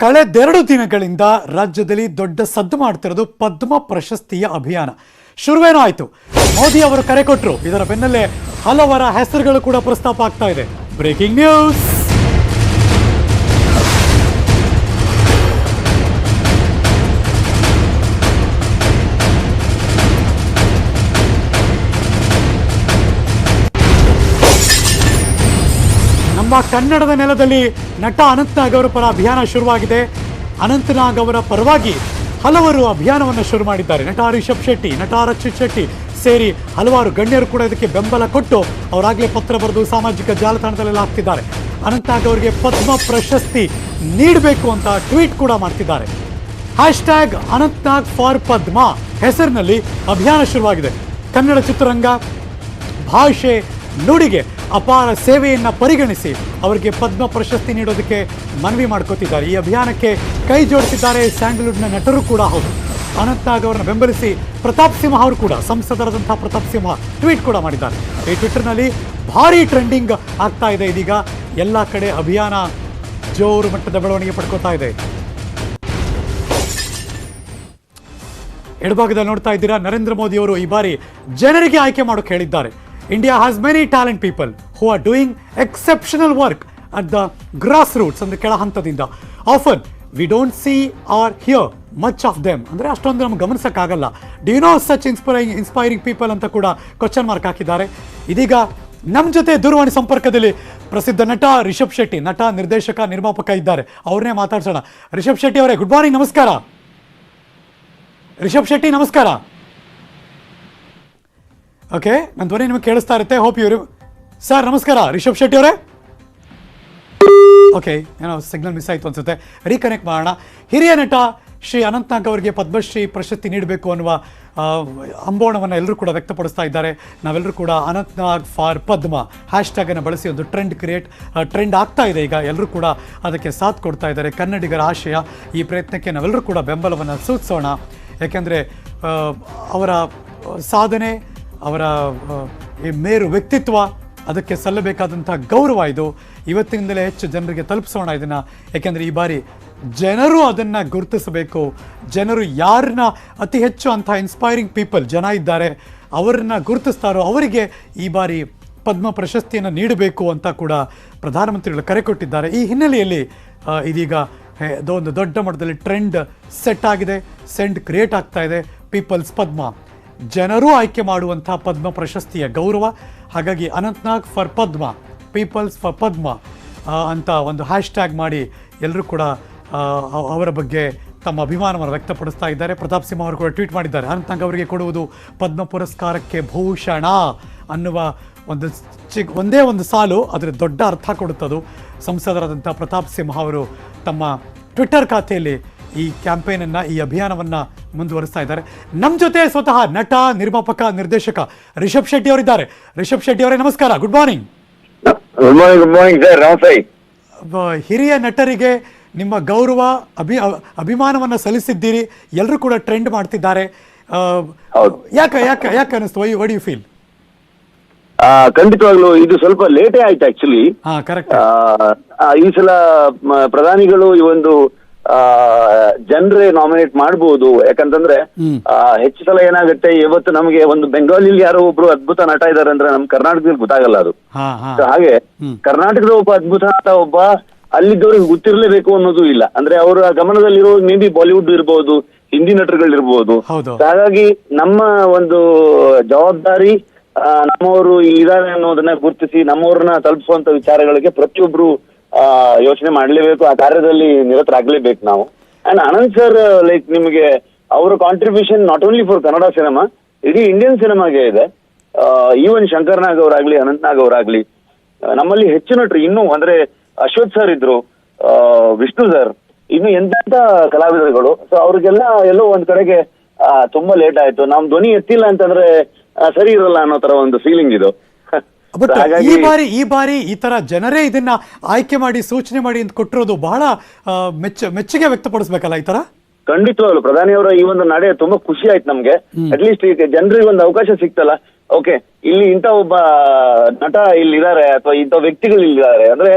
ಕಳೆದೆರಡು ದಿನಗಳಿಂದ ರಾಜ್ಯದಲ್ಲಿ ದೊಡ್ಡ ಸದ್ದು ಮಾಡ್ತಿರೋದು ಪದ್ಮ ಪ್ರಶಸ್ತಿಯ ಅಭಿಯಾನ ಶುರುವೇನೋ ಆಯಿತು. ಮೋದಿ ಅವರು ಕರೆ ಕೊಟ್ಟರು. ಇದರ ಬೆನ್ನಲ್ಲೇ ಹಲವರ ಹೆಸರುಗಳು ಕೂಡ ಪ್ರಸ್ತಾಪ ಆಗ್ತಾ ಇದೆ. Breaking news. ನಮ್ಮ ಕನ್ನಡದ ನೆಲದಲ್ಲಿ ನಟ ಅನಂತನಾಗ್ ಅವರ ಪರ ಅಭಿಯಾನ ಶುರುವಾಗಿದೆ. ಅನಂತನಾಗ್ ಅವರ ಪರವಾಗಿ ಹಲವರು ಅಭಿಯಾನವನ್ನು ಶುರು ಮಾಡಿದ್ದಾರೆ. ನಟ ರಿಷಬ್ ಶೆಟ್ಟಿ, ನಟ ರಕ್ಷಿತ್ ಶೆಟ್ಟಿ ಸೇರಿ ಹಲವಾರು ಗಣ್ಯರು ಕೂಡ ಇದಕ್ಕೆ ಬೆಂಬಲ ಕೊಟ್ಟು ಅವರಾಗಲೇ ಪತ್ರ ಬರೆದು ಸಾಮಾಜಿಕ ಜಾಲತಾಣದಲ್ಲೆಲ್ಲ ಹಾಕ್ತಿದ್ದಾರೆ. ಅನಂತನಾಗ್ ಅವರಿಗೆ ಪದ್ಮ ಪ್ರಶಸ್ತಿ ನೀಡಬೇಕು ಅಂತ ಟ್ವೀಟ್ ಕೂಡ ಮಾಡ್ತಿದ್ದಾರೆ. ಹ್ಯಾಶ್ಟ್ಯಾಗ್ ಅನಂತನಾಗ್ ಫಾರ್ ಪದ್ಮ ಹೆಸರಿನಲ್ಲಿ ಅಭಿಯಾನ ಶುರುವಾಗಿದೆ. ಕನ್ನಡ ಚಿತ್ರರಂಗ ಭಾಷೆ ನುಡಿಗೆ ಅಪಾರ ಸೇವೆಯನ್ನು ಪರಿಗಣಿಸಿ ಅವರಿಗೆ ಪದ್ಮ ಪ್ರಶಸ್ತಿ ನೀಡೋದಕ್ಕೆ ಮನವಿ ಮಾಡ್ಕೋತಿದ್ದಾರೆ. ಈ ಅಭಿಯಾನಕ್ಕೆ ಕೈ ಜೋಡಿಸಿದ್ದಾರೆ ಸ್ಯಾಂಡಲ್ವುಡ್ನ ನಟರು ಕೂಡ ಹೌದು. ಅನಂತನಾಗ್ ಅವರನ್ನು ಬೆಂಬಲಿಸಿ ಪ್ರತಾಪ್ ಸಿಂಹ ಅವರು ಕೂಡ, ಸಂಸದರಾದಂಥ ಪ್ರತಾಪ್ ಸಿಂಹ ಟ್ವೀಟ್ ಕೂಡ ಮಾಡಿದ್ದಾರೆ. ಈ ಟ್ವಿಟರ್ನಲ್ಲಿ ಭಾರಿ ಟ್ರೆಂಡಿಂಗ್ ಆಗ್ತಾ ಇದೆ. ಇದೀಗ ಎಲ್ಲ ಕಡೆ ಅಭಿಯಾನ ಜೋರು ಮಟ್ಟದ ಬೆಳವಣಿಗೆ ಪಡ್ಕೋತಾ ಇದೆ. ಎಡಭಾಗದಲ್ಲಿ ನೋಡ್ತಾ ಇದ್ದೀರಾ, ನರೇಂದ್ರ ಮೋದಿ ಅವರು ಈ ಬಾರಿ ಜನರಿಗೆ ಆಯ್ಕೆ ಮಾಡೋಕೆ ಹೇಳಿದ್ದಾರೆ. India has many talent people who are doing exceptional work at the grassroots, ಅಂದ್ರೆ ಕೆಳ ಹಂತದಿಂದ. Often we don't see or hear much of them, ಅಂದರೆ ಅಷ್ಟೊಂದು ನಮ್ಗೆ ಗಮನಿಸೋಕ್ಕಾಗಲ್ಲ. Do you know such inspiring people ಅಂತ ಕೂಡ ಕ್ವಶನ್ ಮಾರ್ಕ್ ಹಾಕಿದ್ದಾರೆ. ಇದೀಗ ನಮ್ಮ ಜೊತೆ ದೂರವಾಣಿ ಸಂಪರ್ಕದಲ್ಲಿ ಪ್ರಸಿದ್ಧ ನಟ ರಿಷಬ್ ಶೆಟ್ಟಿ, ನಟ, ನಿರ್ದೇಶಕ, ನಿರ್ಮಾಪಕ ಇದ್ದಾರೆ. ಅವ್ರನ್ನೇ ಮಾತಾಡ್ಸೋಣ. ರಿಷಬ್ ಶೆಟ್ಟಿ ಅವರೇ, ಗುಡ್ ಮಾರ್ನಿಂಗ್, ನಮಸ್ಕಾರ. ರಿಷಬ್ ಶೆಟ್ಟಿ ನಮಸ್ಕಾರ. ಓಕೆ, ನನ್ನ ಧ್ವನಿ ನಿಮಗೆ ಕೇಳಿಸ್ತಾ ಇರುತ್ತೆ. ಹೋಪ್ ಇವರು ಸರ್ ನಮಸ್ಕಾರ. ರಿಷಬ್ ಶೆಟ್ಟಿ ಅವರೇ, ಓಕೆ, ಏನೋ ಸಿಗ್ನಲ್ ಮಿಸ್ ಆಯಿತು ಅನ್ಸುತ್ತೆ. ರೀಕನೆಕ್ಟ್ ಮಾಡೋಣ. ಹಿರಿಯ ನಟ ಶ್ರೀ ಅನಂತನಾಗ್ ಅವರಿಗೆ ಪದ್ಮಶ್ರೀ ಪ್ರಶಸ್ತಿ ನೀಡಬೇಕು ಅನ್ನುವ ಅಂಬೋಣವನ್ನು ಎಲ್ಲರೂ ಕೂಡ ವ್ಯಕ್ತಪಡಿಸ್ತಾ ಇದ್ದಾರೆ. ನಾವೆಲ್ಲರೂ ಕೂಡ ಅನಂತನಾಗ್ ಫಾರ್ ಪದ್ಮ ಹ್ಯಾಶ್ಟ್ಯಾಗನ್ನು ಬಳಸಿ ಒಂದು ಟ್ರೆಂಡ್ ಆಗ್ತಾ ಇದೆ. ಈಗ ಎಲ್ಲರೂ ಕೂಡ ಅದಕ್ಕೆ ಸಾಥ್ ಕೊಡ್ತಾ ಇದ್ದಾರೆ. ಕನ್ನಡಿಗರ ಆಶಯ. ಈ ಪ್ರಯತ್ನಕ್ಕೆ ನಾವೆಲ್ಲರೂ ಕೂಡ ಬೆಂಬಲವನ್ನು ಸೂಚಿಸೋಣ. ಯಾಕೆಂದರೆ ಅವರ ಸಾಧನೆ, ಅವರ ಈ ಮೇರು ವ್ಯಕ್ತಿತ್ವ, ಅದಕ್ಕೆ ಸಲ್ಲಬೇಕಾದಂಥ ಗೌರವ ಇದು. ಇವತ್ತಿನಿಂದಲೇ ಹೆಚ್ಚು ಜನರಿಗೆ ತಲುಪಿಸೋಣ ಇದನ್ನು. ಯಾಕೆಂದರೆ ಈ ಬಾರಿ ಜನರು ಅದನ್ನು ಗುರುತಿಸಬೇಕು. ಜನರು ಯಾರನ್ನ ಅತಿ ಹೆಚ್ಚು ಅಂಥ ಇನ್ಸ್ಪೈರಿಂಗ್ ಪೀಪಲ್ ಜನ ಇದ್ದಾರೆ, ಅವರನ್ನು ಗುರುತಿಸ್ತಾರೋ ಅವರಿಗೆ ಈ ಬಾರಿ ಪದ್ಮ ಪ್ರಶಸ್ತಿಯನ್ನು ನೀಡಬೇಕು ಅಂತ ಕೂಡ ಪ್ರಧಾನಮಂತ್ರಿಗಳು ಕರೆ ಕೊಟ್ಟಿದ್ದಾರೆ. ಈ ಹಿನ್ನೆಲೆಯಲ್ಲಿ ಇದೀಗ ಒಂದು ದೊಡ್ಡ ಮಟ್ಟದಲ್ಲಿ ಟ್ರೆಂಡ್ ಸೆಟ್ ಆಗಿದೆ. ಕ್ರಿಯೇಟ್ ಆಗ್ತಾ ಇದೆ. ಪೀಪಲ್ಸ್ ಪದ್ಮ, ಜನರು ಆಯ್ಕೆ ಮಾಡುವಂಥ ಪದ್ಮ ಪ್ರಶಸ್ತಿಯ ಗೌರವ. ಹಾಗಾಗಿ Anant Nag for Padma, peoples for Padma ಅಂತ ಒಂದು ಹ್ಯಾಶ್ಟ್ಯಾಗ್ ಮಾಡಿ ಎಲ್ಲರೂ ಕೂಡ ಅವರ ಬಗ್ಗೆ ತಮ್ಮ ಅಭಿಮಾನವನ್ನು ವ್ಯಕ್ತಪಡಿಸ್ತಾ ಇದ್ದಾರೆ. ಪ್ರತಾಪ್ ಸಿಂಹ ಅವರು ಕೂಡ ಟ್ವೀಟ್ ಮಾಡಿದ್ದಾರೆ. ಅನಂತನಾಗ್ ಅವರಿಗೆ ಕೊಡುವುದು ಪದ್ಮ ಪುರಸ್ಕಾರಕ್ಕೆ ಭೂಷಣ ಅನ್ನುವ ಒಂದೇ ಒಂದು ಸಾಲು ಅದರ ದೊಡ್ಡ ಅರ್ಥ ಕೊಡುತ್ತದು. ಸಂಸದರಾದಂಥ ಪ್ರತಾಪ್ ಸಿಂಹ ಅವರು ತಮ್ಮ ಟ್ವಿಟ್ಟರ್ ಖಾತೆಯಲ್ಲಿ ಈ ಕ್ಯಾಂಪೇನನ್ನು, ಈ ಅಭಿಯಾನವನ್ನು ಮುಂದುವರಿಸ್ತಾ ಇದ್ದಾರೆ. ನಮ್ಮ ಜೊತೆ ಸ್ವತಃ ನಟ, ನಿರ್ಮಾಪಕ, ನಿರ್ದೇಶಕ ರಿಷಬ್ ಶೆಟ್ಟಿ ಅವರಿದ್ದಾರೆ. ರಿಷಬ್ ಶೆಟ್ಟಿ ಅವರೇ ನಮಸ್ಕಾರ, good morning. Good morning sir, ನಮಸ್ತೆ. ಹಿರಿಯ ನಟರಿಗೆ ನಿಮ್ಮ ಗೌರವ, ಅಭಿಮಾನವನ್ನು ಸಲ್ಲಿಸಿದ್ದೀರಿ. ಎಲ್ಲರೂ ಕೂಡ ಟ್ರೆಂಡ್ ಮಾಡ್ತಿದ್ದಾರೆ. ಯಾಕೆ ಅನಿಸ್ತು? What you feel? ಖಂಡಿತವಾಗ್ಲು ಇದು ಸ್ವಲ್ಪ ಲೇಟೇ ಆಯ್ತು ಆಕ್ಚುಲಿ. ಈ ಸಲ ಪ್ರಧಾನಿಗಳು ಈ ಒಂದು ಜನರೇ ನಾಮಿನೇಟ್ ಮಾಡಬಹುದು. ಯಾಕಂತಂದ್ರೆ ಹೆಚ್ಚು ಸಲ ಏನಾಗುತ್ತೆ, ಇವತ್ತು ನಮಗೆ ಒಂದು ಬೆಂಗಾಲಿಲಿ ಯಾರೋ ಒಬ್ರು ಅದ್ಭುತ ನಟ ಇದಾರೆ ಅಂದ್ರೆ ನಮ್ ಕರ್ನಾಟಕದಲ್ಲಿ ಗೊತ್ತಾಗಲ್ಲ ಅದು. ಹಾಗೆ ಕರ್ನಾಟಕದ ಒಬ್ಬ ಅದ್ಭುತ ನಟ ಒಬ್ಬ ಅಲ್ಲಿದ್ದವ್ರಿಗೆ ಗೊತ್ತಿರ್ಲೇಬೇಕು ಅನ್ನೋದು ಇಲ್ಲ. ಅಂದ್ರೆ ಅವರ ಗಮನದಲ್ಲಿರೋ ಮೇ ಬಿ ಬಾಲಿವುಡ್ ಇರ್ಬೋದು, ಹಿಂದಿ ನಟರುಗಳಿರ್ಬೋದು. ಹಾಗಾಗಿ ನಮ್ಮ ಒಂದು ಜವಾಬ್ದಾರಿ, ನಮ್ಮವರು ಇಲ್ಲಿದ್ದಾರೆ ಅನ್ನೋದನ್ನ ಗುರುತಿಸಿ ನಮ್ಮವ್ರನ್ನ ತಲುಪಿಸುವಂತ ವಿಚಾರಗಳಿಗೆ ಪ್ರತಿಯೊಬ್ರು ಯೋಚನೆ ಮಾಡ್ಲೇಬೇಕು. ಆ ಕಾರ್ಯದಲ್ಲಿ ನಿರತರಾಗ್ಲೇಬೇಕು ನಾವು. ಅಂಡ್ ಅನಂತ್ ಸರ್, ಲೈಕ್ ನಿಮಗೆ ಅವರ contribution not only for Kannada cinema, ಇಡೀ ಇಂಡಿಯನ್ ಸಿನಿಮಾಗೆ ಇದೆ. ಈವನ್ ಶಂಕರ್ ನಾಗ್ ಅವರಾಗ್ಲಿ, ಅನಂತ್ ನಾಗ್ ಅವರಾಗ್ಲಿ, ನಮ್ಮಲ್ಲಿ ಹೆಚ್ಚು ನಟರು ಇನ್ನೂ ಅಂದ್ರೆ ಅಶ್ವಥ್ ಸರ್ ಇದ್ರು, ವಿಷ್ಣು ಸರ್, ಇನ್ನು ಎಂತೆಂತ ಕಲಾವಿದರುಗಳು. ಸೊ ಅವ್ರಿಗೆಲ್ಲ ಎಲ್ಲೋ ಒಂದ್ ಕಡೆಗೆ ತುಂಬಾ ಲೇಟ್ ಆಯ್ತು. ನಮ್ ಧ್ವನಿ ಎತ್ತಿಲ್ಲ ಅಂತಂದ್ರೆ ಸರಿ ಇರಲ್ಲ ಅನ್ನೋ ತರ ಒಂದು ಫೀಲಿಂಗ್ ಇದು. ಬಟ್ ಈ ಬಾರಿ ಈ ತರ ಜನರೇ ಇದನ್ನ ಆಯ್ಕೆ ಮಾಡಿ, ಸೂಚನೆ ಮಾಡಿ ಅಂತ ಕೊಟ್ಟಿರೋದು ಬಹಳ ಮೆಚ್ಚುಗೆ ವ್ಯಕ್ತಪಡಿಸ್ಬೇಕಲ್ಲ ಈ ತರ. ಖಂಡಿತವಾಗ್ಲು ಪ್ರಧಾನಿಯವರ ಈ ಒಂದು ನಡೆ ತುಂಬಾ ಖುಷಿ ಆಯ್ತು ನಮ್ಗೆ. ಅಟ್ಲೀಸ್ಟ್ ಈಗ ಜನರಿಗೆ ಒಂದು ಅವಕಾಶ ಸಿಕ್ತಲ್ಲ. ಓಕೆ, ಇಲ್ಲಿ ಇಂಥ ಒಬ್ಬ ನಟ ಇಲ್ಲಿದ್ದಾರೆ ಅಥವಾ ಇಂಥ ವ್ಯಕ್ತಿಗಳು ಇಲ್ಲಿದ್ದಾರೆ ಅಂದ್ರೆ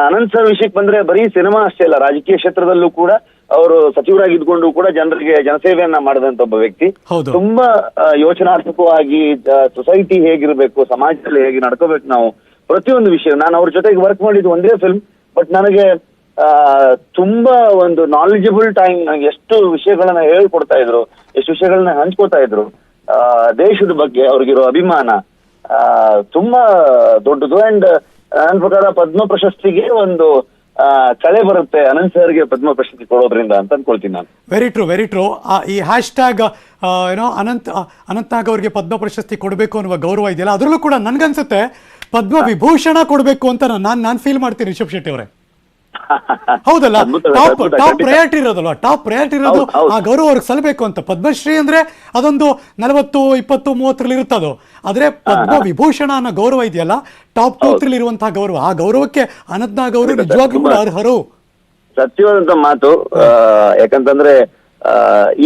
ಅನಂತ್ ಸರ್ ವಿಷಯಕ್ಕೆ ಬಂದ್ರೆ ಬರೀ ಸಿನಿಮಾ ಅಷ್ಟೇ ಅಲ್ಲ, ರಾಜಕೀಯ ಕ್ಷೇತ್ರದಲ್ಲೂ ಕೂಡ ಅವರು ಸಚಿವರಾಗಿದ್ಕೊಂಡು ಕೂಡ ಜನಸೇವೆಯನ್ನ ಮಾಡಿದಂತ ಒಬ್ಬ ವ್ಯಕ್ತಿ. ಹೌದು. ತುಂಬಾ ಯೋಚನಾತ್ಮಕವಾಗಿ ಸೊಸೈಟಿ ಹೇಗಿರ್ಬೇಕು, ಸಮಾಜದಲ್ಲಿ ಹೇಗೆ ನಡ್ಕೋಬೇಕು ನಾವು ಪ್ರತಿಯೊಂದು ವಿಷಯ. ನಾನು ಅವ್ರ ಜೊತೆಗೆ ವರ್ಕ್ ಮಾಡಿದ್ದು ಒಂದೇ ಫಿಲ್ಮ್, ಬಟ್ ನನಗೆ ತುಂಬಾ ಒಂದು ನಾಲೆಜಬಲ್ ಟೈಮ್. ನನಗೆ ಎಷ್ಟು ವಿಷಯಗಳನ್ನ ಹೇಳ್ಕೊಡ್ತಾ ಇದ್ರು, ಎಷ್ಟು ವಿಷಯಗಳನ್ನ ಹಂಚ್ಕೊತಾ ಇದ್ರು. ದೇಶದ ಬಗ್ಗೆ ಅವ್ರಿಗಿರೋ ಅಭಿಮಾನ ತುಂಬಾ ದೊಡ್ಡದು. ಅಂಡ್ ನನ್ನ ಪ್ರಕಾರ ಪದ್ಮ ಪ್ರಶಸ್ತಿಗೆ ಒಂದು ಕಳೆ ಬರುತ್ತೆ ಅನಂತ್ ಸರ್ಗೆ ಪದ್ಮ ಪ್ರಶಸ್ತಿ ಕೊಡೋದ್ರಿಂದ ಅಂತ ಅನ್ಕೊಳ್ತೀನಿ ನಾನು. Very true, very true. ಈ ಹ್ಯಾಶ್ ಟ್ಯಾಗ್ ಏನೋ ಅನಂತ್ನಾಗ್ ಅವ್ರಿಗೆ ಪದ್ಮ ಪ್ರಶಸ್ತಿ ಕೊಡಬೇಕು ಅನ್ನುವ ಗೌರವ ಇದೆಯಲ್ಲ, ಅದರಲ್ಲೂ ಕೂಡ ನನ್ಗನ್ಸುತ್ತೆ ಪದ್ಮ ವಿಭೂಷಣ ಕೊಡಬೇಕು ಅಂತ ನಾನು ಫೀಲ್ ಮಾಡ್ತೀನಿ ರಿಷಬ್ ಶೆಟ್ಟಿ ಅವರೇ. ಹೌದಲ್ಲ, ಟಾಪ್ ಪ್ರಯಾರಿಟಿ ಇರೋದಲ್ವಾ, ಟಾಪ್ ಪ್ರಯಾರಿಟಿ ಇರೋದು ಆ ಗೌರವ ಅವ್ರಿಗೆ ಸಲ್ಲಬೇಕು ಅಂತ. ಪದ್ಮಶ್ರೀ ಅಂದ್ರೆ ಅದೊಂದು 40, 20, 30 ಇರುತ್ತದು. ಆದ್ರೆ ಪದ್ಮ ವಿಭೂಷಣ ಅನ್ನೋ ಗೌರವ ಇದೆಯಲ್ಲ, ಟಾಪ್ 2, 3 ಇರುವಂತಹ ಗೌರವ, ಆ ಗೌರವಕ್ಕೆ ಅನಂತ್ನಾಗ್ ಅವರು ನಿಜವಾಗ್ಲೂ ಕೂಡ ಅರ್ಹರು. ಸತ್ಯವಾದಂತ ಮಾತು. ಯಾಕಂತಂದ್ರೆ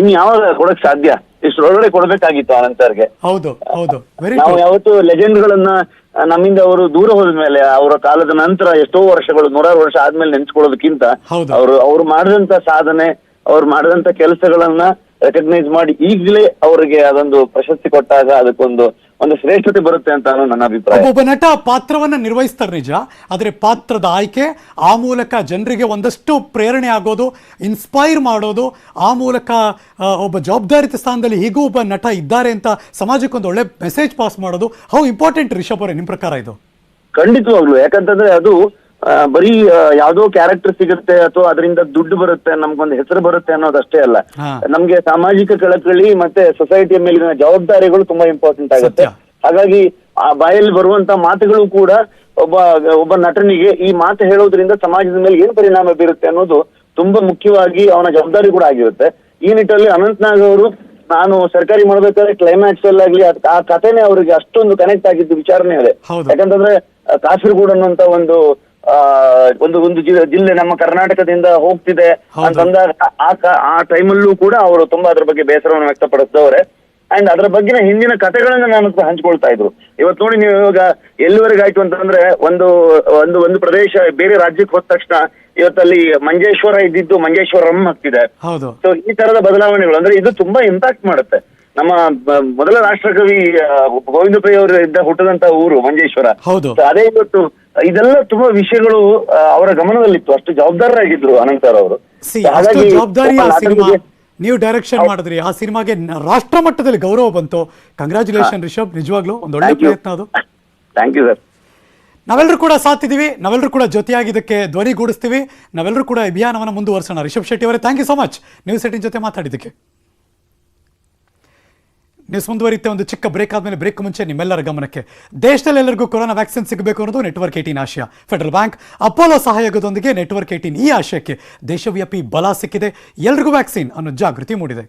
ಇನ್ ಯಾವಾಗ ಕೊಡಕ್ ಸಾಧ್ಯ, ಇಷ್ಟೊಳಗಡೆ ಕೊಡ್ಬೇಕಾಗಿತ್ತು ಅನಂತ್ ಸರ್ಗೆ. ಹೌದು ಹೌದು, ವೆರಿ ನಾವು ಯಾವತ್ತು ಲೆಜೆಂಡ್ಗಳನ್ನ ನಮ್ಮಿಂದ ಅವರು ದೂರ ಹೋದ್ಮೇಲೆ, ಅವರ ಕಾಲದ ನಂತರ ಎಷ್ಟೋ ವರ್ಷಗಳು, 100 ವರ್ಷ ಆದ್ಮೇಲೆ ನೆನ್ಸ್ಕೊಳ್ಳೋದಕ್ಕಿಂತ ಅವ್ರು ಮಾಡಿದಂತ ಸಾಧನೆ, ಅವ್ರು ಮಾಡಿದಂತ ಕೆಲಸಗಳನ್ನ ರೆಕಗ್ನೈಸ್ ಮಾಡಿ ಈಗಲೇ ಅವರಿಗೆ ಅದೊಂದು ಪ್ರಶಸ್ತಿ ಕೊಟ್ಟಾಗ ಅದಕ್ಕೊಂದು ಶ್ರೇಷ್ಠತೆ ಬರುತ್ತೆ ಅಂತ ನನ್ನ ಅಭಿಪ್ರಾಯ. ಒಬ್ಬ ನಟ ಪಾತ್ರವನ್ನ ನಿರ್ವಹಿಸ್ತಾರೆ ನಿಜ, ಆದ್ರೆ ಪಾತ್ರದ ಆಯ್ಕೆ, ಆ ಮೂಲಕ ಜನರಿಗೆ ಒಂದಷ್ಟು ಪ್ರೇರಣೆ ಆಗೋದು, ಇನ್ಸ್ಪೈರ್ ಮಾಡೋದು, ಆ ಮೂಲಕ ಒಬ್ಬ ಜವಾಬ್ದಾರಿತ ಸ್ಥಾನದಲ್ಲಿ ಹೀಗೂ ಒಬ್ಬ ನಟ ಇದ್ದಾರೆ ಅಂತ ಸಮಾಜಕ್ಕೆ ಒಂದು ಒಳ್ಳೆ ಮೆಸೇಜ್ ಪಾಸ್ ಮಾಡೋದು, ಹೌ ಇಂಪಾರ್ಟೆಂಟ್ ರಿಷಬ್ ಅವರೇ ನಿಮ್ ಪ್ರಕಾರ ಇದು? ಖಂಡಿತವಾಗ್ಲು. ಯಾಕಂತಂದ್ರೆ ಅದು ಬರೀ ಯಾವ್ದೋ ಕ್ಯಾರೆಕ್ಟರ್ ಸಿಗುತ್ತೆ ಅಥವಾ ಅದರಿಂದ ದುಡ್ಡು ಬರುತ್ತೆ, ನಮ್ಗೊಂದು ಹೆಸರು ಬರುತ್ತೆ ಅನ್ನೋದಷ್ಟೇ ಅಲ್ಲ. ನಮ್ಗೆ ಸಾಮಾಜಿಕ ಕಳಕಳಿ ಮತ್ತೆ ಸೊಸೈಟಿಯ ಮೇಲಿನ ಜವಾಬ್ದಾರಿಗಳು ತುಂಬಾ ಇಂಪಾರ್ಟೆಂಟ್ ಆಗುತ್ತೆ. ಹಾಗಾಗಿ ಆ ಬಾಯಲ್ಲಿ ಬರುವಂತ ಮಾತುಗಳು ಕೂಡ ಒಬ್ಬ ನಟನಿಗೆ ಈ ಮಾತು ಹೇಳೋದ್ರಿಂದ ಸಮಾಜದ ಮೇಲೆ ಏನ್ ಪರಿಣಾಮ ಬೀರುತ್ತೆ ಅನ್ನೋದು ತುಂಬಾ ಮುಖ್ಯವಾಗಿ ಅವನ ಜವಾಬ್ದಾರಿ ಕೂಡ ಆಗಿರುತ್ತೆ. ಈ ನಿಟ್ಟಲ್ಲಿ ಅನಂತ್ನಾಗ್ ಅವರು, ನಾನು ಸರ್ಕಾರಿ ಮಾಡ್ಬೇಕಾದ್ರೆ ಕ್ಲೈಮ್ಯಾಕ್ಸ್ ಅಲ್ಲಾಗ್ಲಿ ಆ ಕಥೆನೆ ಅವ್ರಿಗೆ ಅಷ್ಟೊಂದು ಕನೆಕ್ಟ್ ಆಗಿದ್ದು ವಿಚಾರನೆ ಇದೆ. ಯಾಕಂತಂದ್ರೆ ಕಾಸರಗೋಡು ಅನ್ನುವಂತ ಒಂದು ಜಿಲ್ಲೆ ನಮ್ಮ ಕರ್ನಾಟಕದಿಂದ ಹೋಗ್ತಿದೆ ಅಂತಂದಾಗ ಆ ಟೈಮಲ್ಲೂ ಕೂಡ ಅವರು ತುಂಬಾ ಅದ್ರ ಬಗ್ಗೆ ಬೇಸರವನ್ನು ವ್ಯಕ್ತಪಡಿಸಿದವ್ರೆ. ಅಂಡ್ ಅದರ ಬಗ್ಗಿನ ಹಿಂದಿನ ಕಥೆಗಳನ್ನ ನಾನು ಹಂಚ್ಕೊಳ್ತಾ ಇದ್ರು. ಇವತ್ತು ನೋಡಿ, ನೀವು ಇವಾಗ ಎಲ್ಲಿವರೆಗೆ ಆಯ್ತು ಅಂತಂದ್ರೆ, ಒಂದು ಪ್ರದೇಶ ಬೇರೆ ರಾಜ್ಯಕ್ಕೆ ಹೋದ ತಕ್ಷಣ ಇವತ್ತಲ್ಲಿ ಮಂಜೇಶ್ವರ ಇದ್ದಿದ್ದು ಮಂಜೇಶ್ವರಂ ಆಗ್ತಿದೆ. ಸೊ ಈ ತರದ ಬದಲಾವಣೆಗಳು ಅಂದ್ರೆ ಇದು ತುಂಬಾ ಇಂಪ್ಯಾಕ್ಟ್ ಮಾಡುತ್ತೆ. ನಮ್ಮ ಮೊದಲ ರಾಷ್ಟ್ರಕವಿ ಗೋವಿಂದ ಪೈ ಅವರು ಹುಟ್ಟದಂತ ಊರು ಮಂಜೇಶ್ವರ. ಅದೇ ಇವತ್ತು ಇದೆಲ್ಲ ತುಂಬಾ ವಿಷಯಗಳು ಅವರ ಗಮನದಲ್ಲಿತ್ತು. ಅಷ್ಟು ಜವಾಬ್ದಾರರಾಗಿದ್ರು ಅನಂತ್ ಸರ್ ಅವರು. ನೀವು ಡೈರೆಕ್ಷನ್ ಮಾಡಿದ್ರಿ, ಆ ಸಿನಿಮಾಗೆ ರಾಷ್ಟ್ರ ಮಟ್ಟದಲ್ಲಿ ಗೌರವ ಬಂತು. ಕಂಗ್ರಾಚುಲೇಷನ್ ರಿಷಬ್, ನಿಜವಾಗ್ಲೂ ಒಂದು ಒಳ್ಳೆ ಪ್ರಯತ್ನ ಅದು. Thank you sir. ನಾವೆಲ್ಲರೂ ಕೂಡ ಸಾಥಿದ್ದೀವಿ, ನಾವೆಲ್ಲರೂ ಕೂಡ ಜೊತೆಯಾಗಿ ಇದಕ್ಕೆ ಧ್ವನಿಗೂಡಿಸ್ತೀವಿ, ನಾವೆಲ್ಲರೂ ಕೂಡ ಅಭಿಯಾನವನ್ನು ಮುಂದುವರಿಸೋಣ. ರಿಷಬ್ ಶೆಟ್ಟಿ ಅವರೇ, thank you so much News 18 ಜೊತೆ ಮಾತಾಡಿದ್ದಕ್ಕೆ. ನ್ಯೂಸ್ ಮುಂದುವರಿಯುತ್ತೆ. ಒಂದು ಚಿಕ್ಕ ಬ್ರೇಕ್ ಆದಮೇಲೆ, ಬ್ರೇಕ್ ಮುಂಚೆ ನಿಮ್ಮೆಲ್ಲರ ಗಮನಕ್ಕೆ, ದೇಶದಲ್ಲಿ ಎಲ್ಲರಿಗೂ ಕೊರೋನಾ ವ್ಯಾಕ್ಸಿನ್ ಸಿಗಬೇಕು ಅನ್ನೋದು ನೆಟ್ವರ್ಕ್ 18 ಆಶಯ. ಫೆಡರಲ್ ಬ್ಯಾಂಕ್ ಅಪೋಲೋ ಸಹಯೋಗದೊಂದಿಗೆ ನೆಟ್ವರ್ಕ್ 18 ಈ ಆಶಯಕ್ಕೆ ದೇಶವ್ಯಾಪಿ ಬಲ ಸಿಕ್ಕಿದೆ. ಎಲ್ರಿಗೂ ವ್ಯಾಕ್ಸಿನ್ ಅನ್ನೋ ಜಾಗೃತಿ ಮೂಡಿದೆ.